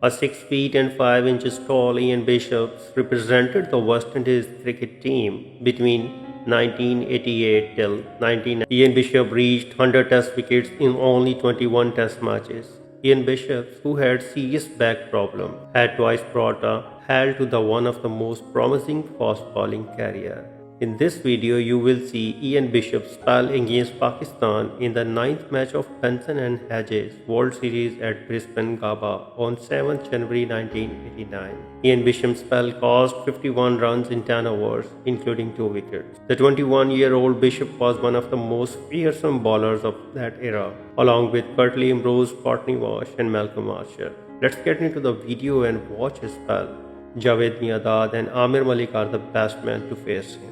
A 6 feet and 5 inches tall Ian Bishops represented the West Indies cricket team between 1988 till 1990. Ian Bishop reached 100 test wickets in only 21 test matches. Ian Bishops, who had serious back problem, had twice brought a halt to the one of the most promising fast bowling career. In this video, you will see Ian Bishop's spell against Pakistan in the 9th match of Benson and Hedges World Series at Brisbane, Gabba on 7th January 1989. Ian Bishop's spell caused 51 runs in 10 overs, including 2 wickets. The 21-year-old Bishop was one of the most fearsome bowlers of that era, along with Curtly Ambrose, Courtney Walsh and Malcolm Archer. Let's get into the video and watch his spell. Javid, Meaنداد and Amir Malik are the best men to face him.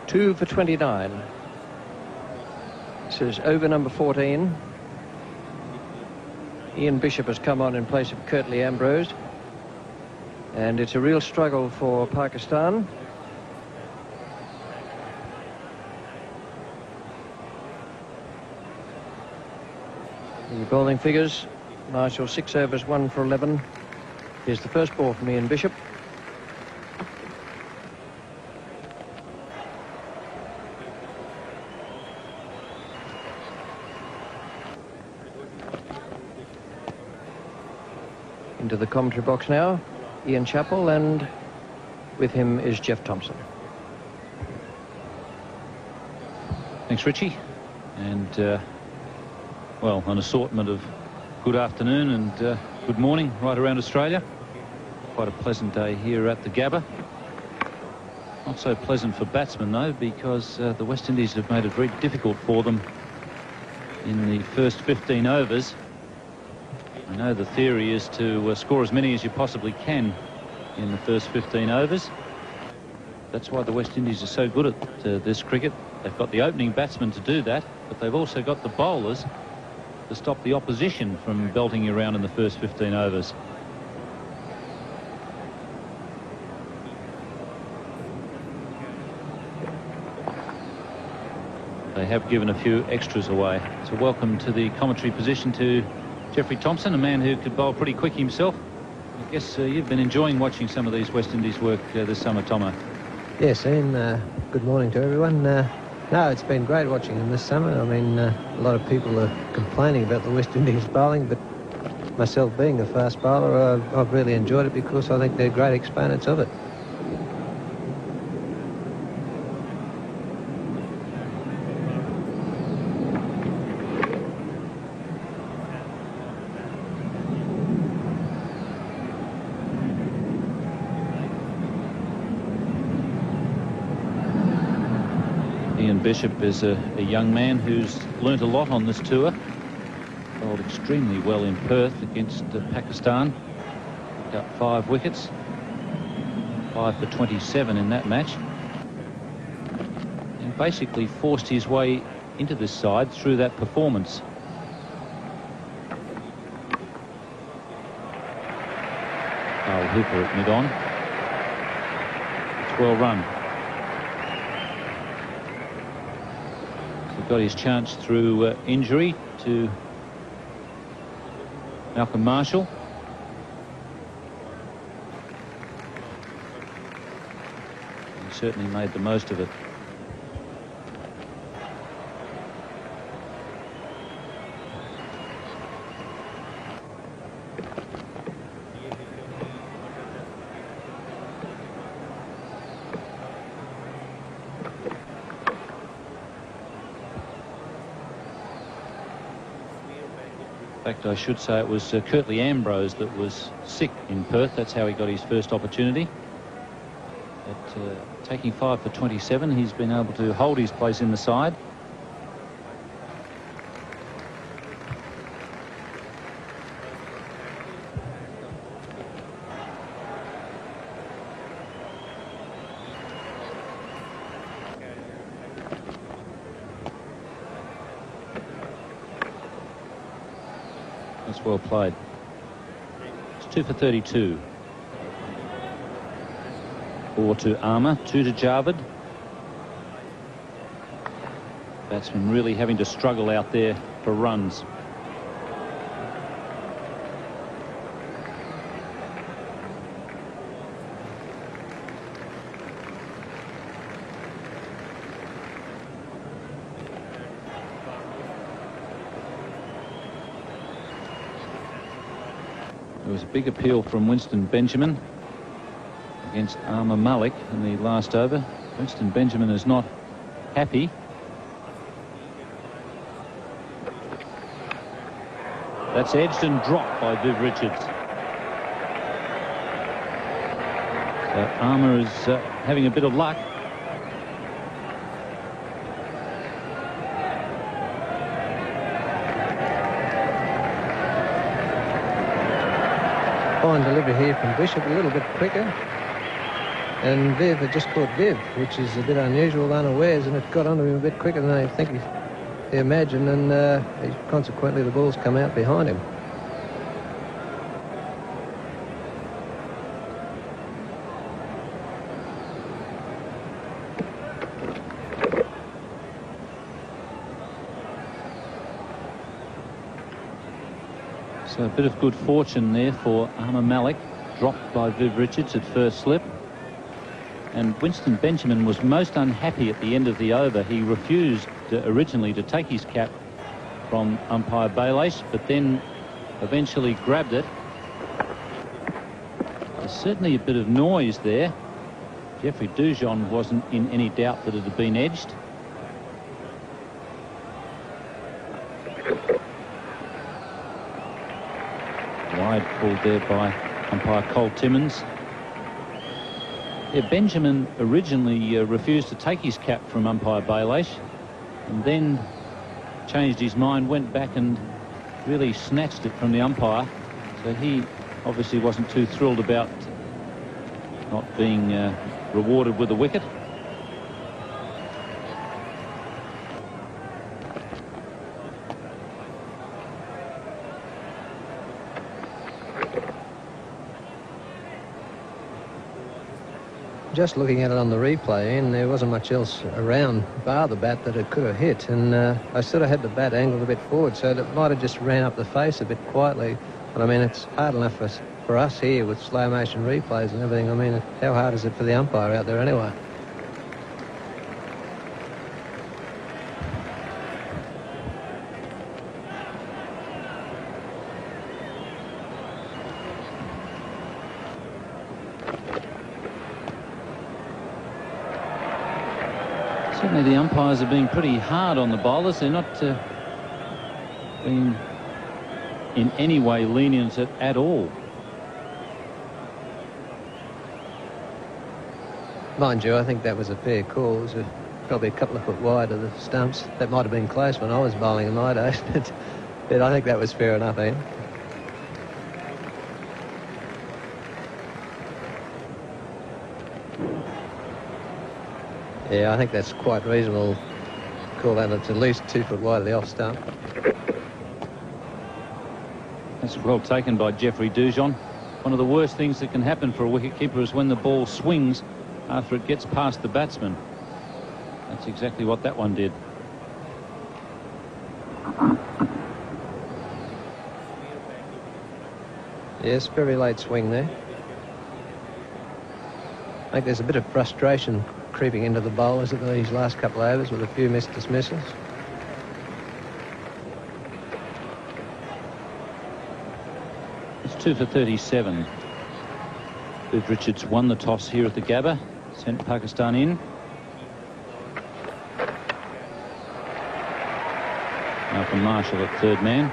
2 for 29. This is over number 14. Ian Bishop has come on in place of Curtly Ambrose. And it's a real struggle for Pakistan. The bowling figures, Marshall 6 overs, 1 for 11. Here's the first ball from Ian Bishop. Into the commentary box now, Ian Chappell, and with him is Jeff Thompson. Thanks, Richie. And, well, an assortment of good afternoon and good morning right around Australia. Quite a pleasant day here at the Gabba. Not so pleasant for batsmen, though, because the West Indies have made it very difficult for them in the first 15 overs. I know the theory is to score as many as you possibly can in the first 15 overs. That's why the West Indies are so good at this cricket. They've got the opening batsmen to do that, but they've also got the bowlers to stop the opposition from belting you around in the first 15 overs. They have given a few extras away. So welcome to the commentary position to Jeffrey Thompson, a man who could bowl pretty quick himself. I guess you've been enjoying watching some of these West Indies work this summer, Tomo. Yes, Ian, good morning to everyone. No, it's been great watching them this summer. I mean, a lot of people are complaining about the West Indies bowling, but myself being a fast bowler, I've really enjoyed it because I think they're great exponents of it. Ian Bishop is a young man who's learnt a lot on this tour. Bowled extremely well in Perth against Pakistan. Got 5 wickets. 5 for 27 in that match. And basically forced his way into this side through that performance. Hooper at mid-on. It's well run. Got his chance through injury to Malcolm Marshall. He certainly made the most of it. In fact, I should say it was Curtly Ambrose that was sick in Perth. That's how he got his first opportunity. But taking 5 for 27, he's been able to hold his place in the side. That's well played. It's 2 for 32. 4 to Armour, 2 to Javid. Batsman really having to struggle out there for runs. There was a big appeal from Winston Benjamin against Armour Malik in the last over. Winston Benjamin is not happy. That's edged and dropped by Viv Richards. So Armour is having a bit of luck. Fine delivery here from Bishop, a little bit quicker. And Viv had just caught Viv, which is a bit unusual, unawares, and it got onto him a bit quicker than I think he imagined, and consequently the ball's come out behind him. So a bit of good fortune there for Armour Malik, dropped by Viv Richards at first slip. And Winston Benjamin was most unhappy at the end of the over. He refused originally to take his cap from umpire Baylace, but then eventually grabbed it. There's certainly a bit of noise there. Jeffrey Dujon wasn't in any doubt that it had been edged. Wide pulled there by umpire Cole Timmins. Yeah, Benjamin originally refused to take his cap from umpire Baylace, and then changed his mind, went back and really snatched it from the umpire. So he obviously wasn't too thrilled about not being rewarded with a wicket. Just looking at it on the replay, and there wasn't much else around bar the bat that it could have hit, and I sort of had the bat angled a bit forward, so it might have just ran up the face a bit quietly. But I mean, it's hard enough for us here with slow motion replays and everything. I mean, how hard is it for the umpire out there anyway? Certainly the umpires are being pretty hard on the bowlers. They're not being in any way lenient at all. Mind you, I think that was a fair call. It was probably a couple of foot wide of the stumps. That might have been close when I was bowling in my days, but I think that was fair enough, Ian. Yeah, I think that's quite reasonable. Call that it's at least 2 foot wide of the off stump. That's well taken by Jeffrey Dujon. One of the worst things that can happen for a wicketkeeper is when the ball swings after it gets past the batsman. That's exactly what that one did. Yes, very late swing there. I think there's a bit of frustration creeping into the bowlers at these last couple of overs with a few missed dismissals. It's 2 for 37. Viv Richards won the toss here at the Gabba, sent Pakistan in. Malcolm Marshall at third man.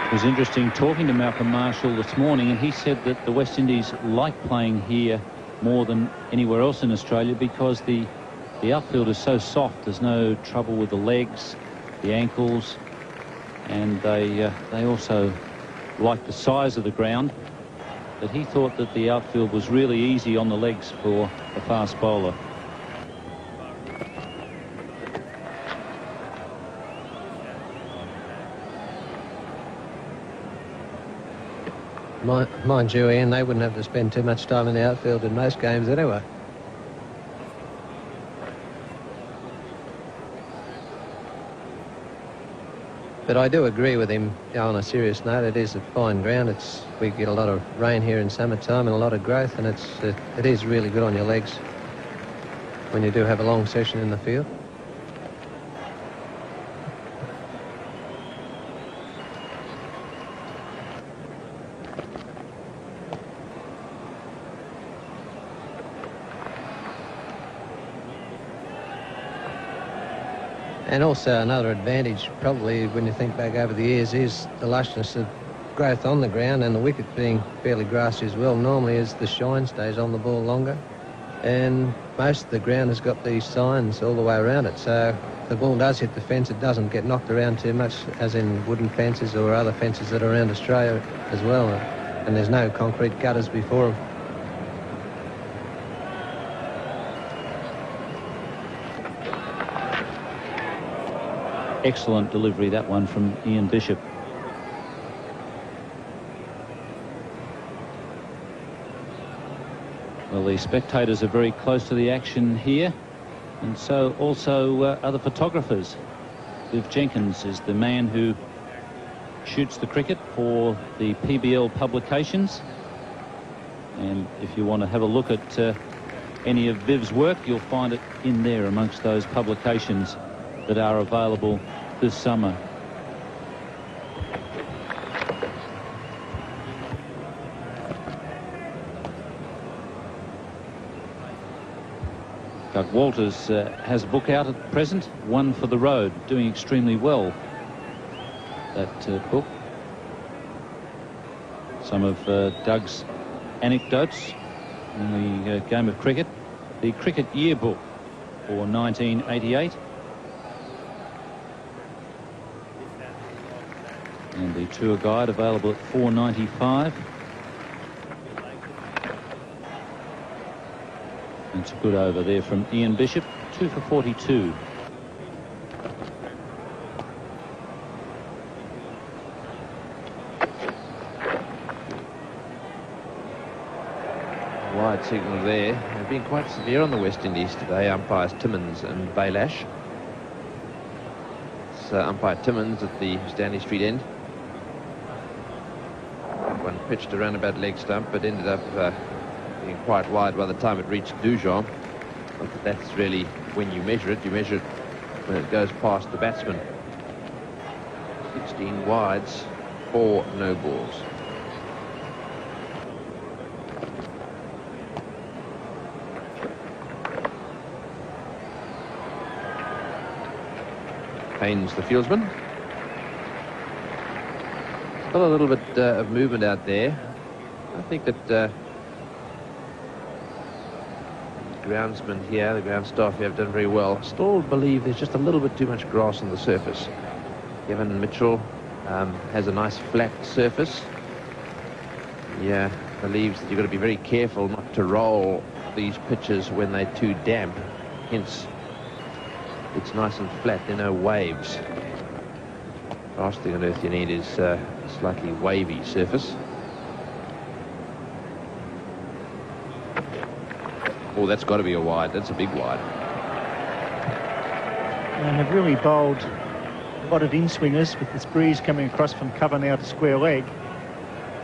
It was interesting talking to Malcolm Marshall this morning, and he said that the West Indies like playing here more than anywhere else in Australia because the outfield is so soft. There's no trouble with the legs, the ankles, and they also like the size of the ground. But he thought that the outfield was really easy on the legs for a fast bowler. Mind you, Ian, they wouldn't have to spend too much time in the outfield in most games anyway. But I do agree with him, on a serious note. It is a fine ground. We get a lot of rain here in summertime and a lot of growth, and it is really good on your legs when you do have a long session in the field. And also another advantage, probably when you think back over the years, is the lushness of growth on the ground and the wicket being fairly grassy as well. Normally as the shine stays on the ball longer, and most of the ground has got these signs all the way around it, so if the ball does hit the fence, it doesn't get knocked around too much, as in wooden fences or other fences that are around Australia as well, and there's no concrete gutters before them. Excellent delivery, that one from Ian Bishop. Well, the spectators are very close to the action here, and so also are the photographers. Viv Jenkins is the man who shoots the cricket for the PBL publications, and if you want to have a look at any of Viv's work, you'll find it in there amongst those publications that are available this summer. Doug Walters has a book out at present, One for the Road, doing extremely well, that book. Some of Doug's anecdotes in the game of cricket. The Cricket Yearbook for 1988. And the tour guide available at $4.95. It's a good over there from Ian Bishop, 2 for 42. Wide signal there. They've been quite severe on the West Indies today, umpires Timmins and Baylash. It's umpire Timmins at the Stanley Street end. One pitched around about leg stump, but ended up being quite wide by the time it reached Dujon. But that's really when you measure it when it goes past the batsman. 16 wides, 4 no balls. Haynes, the fieldsman. Still a little bit of movement out there. I think that the groundsmen here, the ground staff here, have done very well. Still believe there's just a little bit too much grass on the surface. Kevin Mitchell has a nice flat surface. Yeah, believes that you've got to be very careful not to roll these pitches when they're too damp. Hence, it's nice and flat, there are no waves. Last thing on earth you need is a slightly wavy surface. Oh, that's got to be a wide. That's a big wide. And they've really bowled a lot of in-swingers with this breeze coming across from cover now to square leg,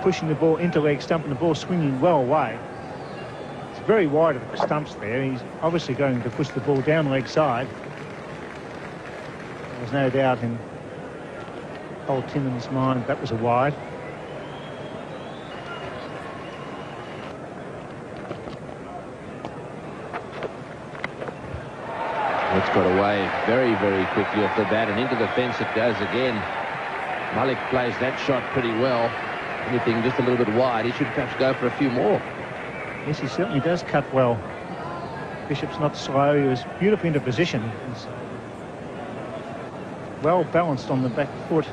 pushing the ball into leg stump and the ball swinging well away. It's very wide of the stumps there. He's obviously going to push the ball down leg side. There's no doubt in old Timmins' mind that was a wide. It's got away very, very quickly off the bat, and into the fence it goes again. Malik plays that shot pretty well. Anything just a little bit wide, he should perhaps go for a few more. Yes, he certainly does cut well. Bishop's not slow. He was beautifully into position. He's well balanced on the back foot.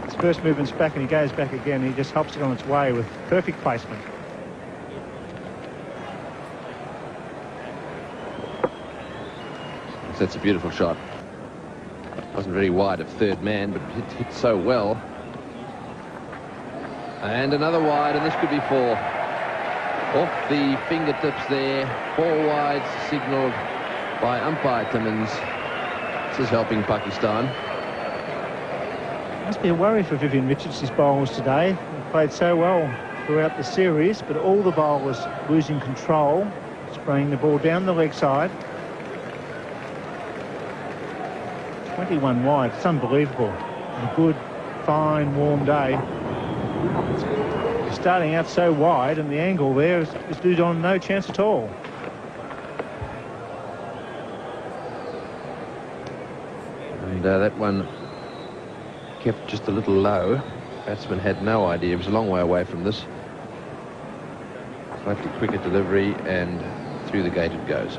His first movement's back and he goes back again. He just helps it on its way with perfect placement. That's a beautiful shot. Wasn't very wide of third man, but it hit so well. And another wide, and this could be 4. Off the fingertips there. 4 wides signalled by umpire Timmins. This is helping Pakistan. Must be a worry for Vivian Richards, his bowlers today. They played so well throughout the series, but all the bowlers losing control, spraying the ball down the leg side. 21 wide, it's unbelievable. A good, fine, warm day. You're starting out so wide, and the angle there is Dujon no chance at all. And that one kept just a little low. Batsman had no idea. He was a long way away from this. Slightly quicker delivery, and through the gate it goes.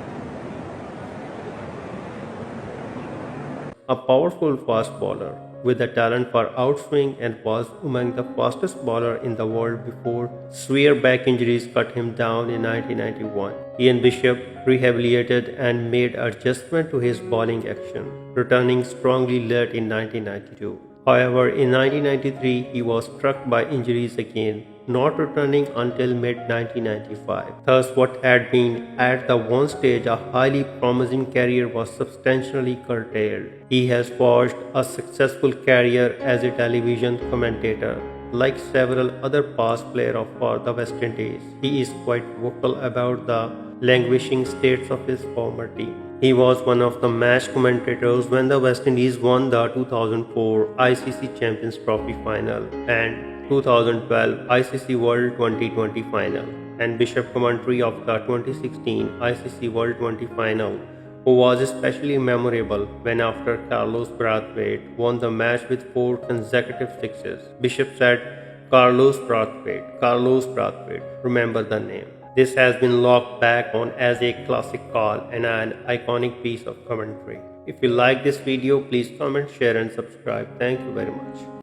A powerful fast bowler with a talent for outswing and was among the fastest bowler in the world before severe back injuries cut him down in 1991. Ian Bishop rehabilitated and made adjustment to his bowling action, returning strongly late in 1992. However, in 1993 he was struck by injuries again, not returning until mid-1995. Thus, what had been at the one stage a highly promising career was substantially curtailed. He has forged a successful career as a television commentator. Like several other past players for the West Indies, he is quite vocal about the languishing states of his former team. He was one of the match commentators when the West Indies won the 2004 ICC Champions Trophy final and 2012 ICC World 2020 final, and Bishop commentary of the 2016 ICC World 20 final, who was especially memorable when after Carlos Brathwaite won the match with 4 consecutive sixes, Bishop said, Carlos Brathwaite, remember the name. This has been looked back on as a classic call and an iconic piece of commentary. If you like this video, please comment, share and subscribe. Thank you very much.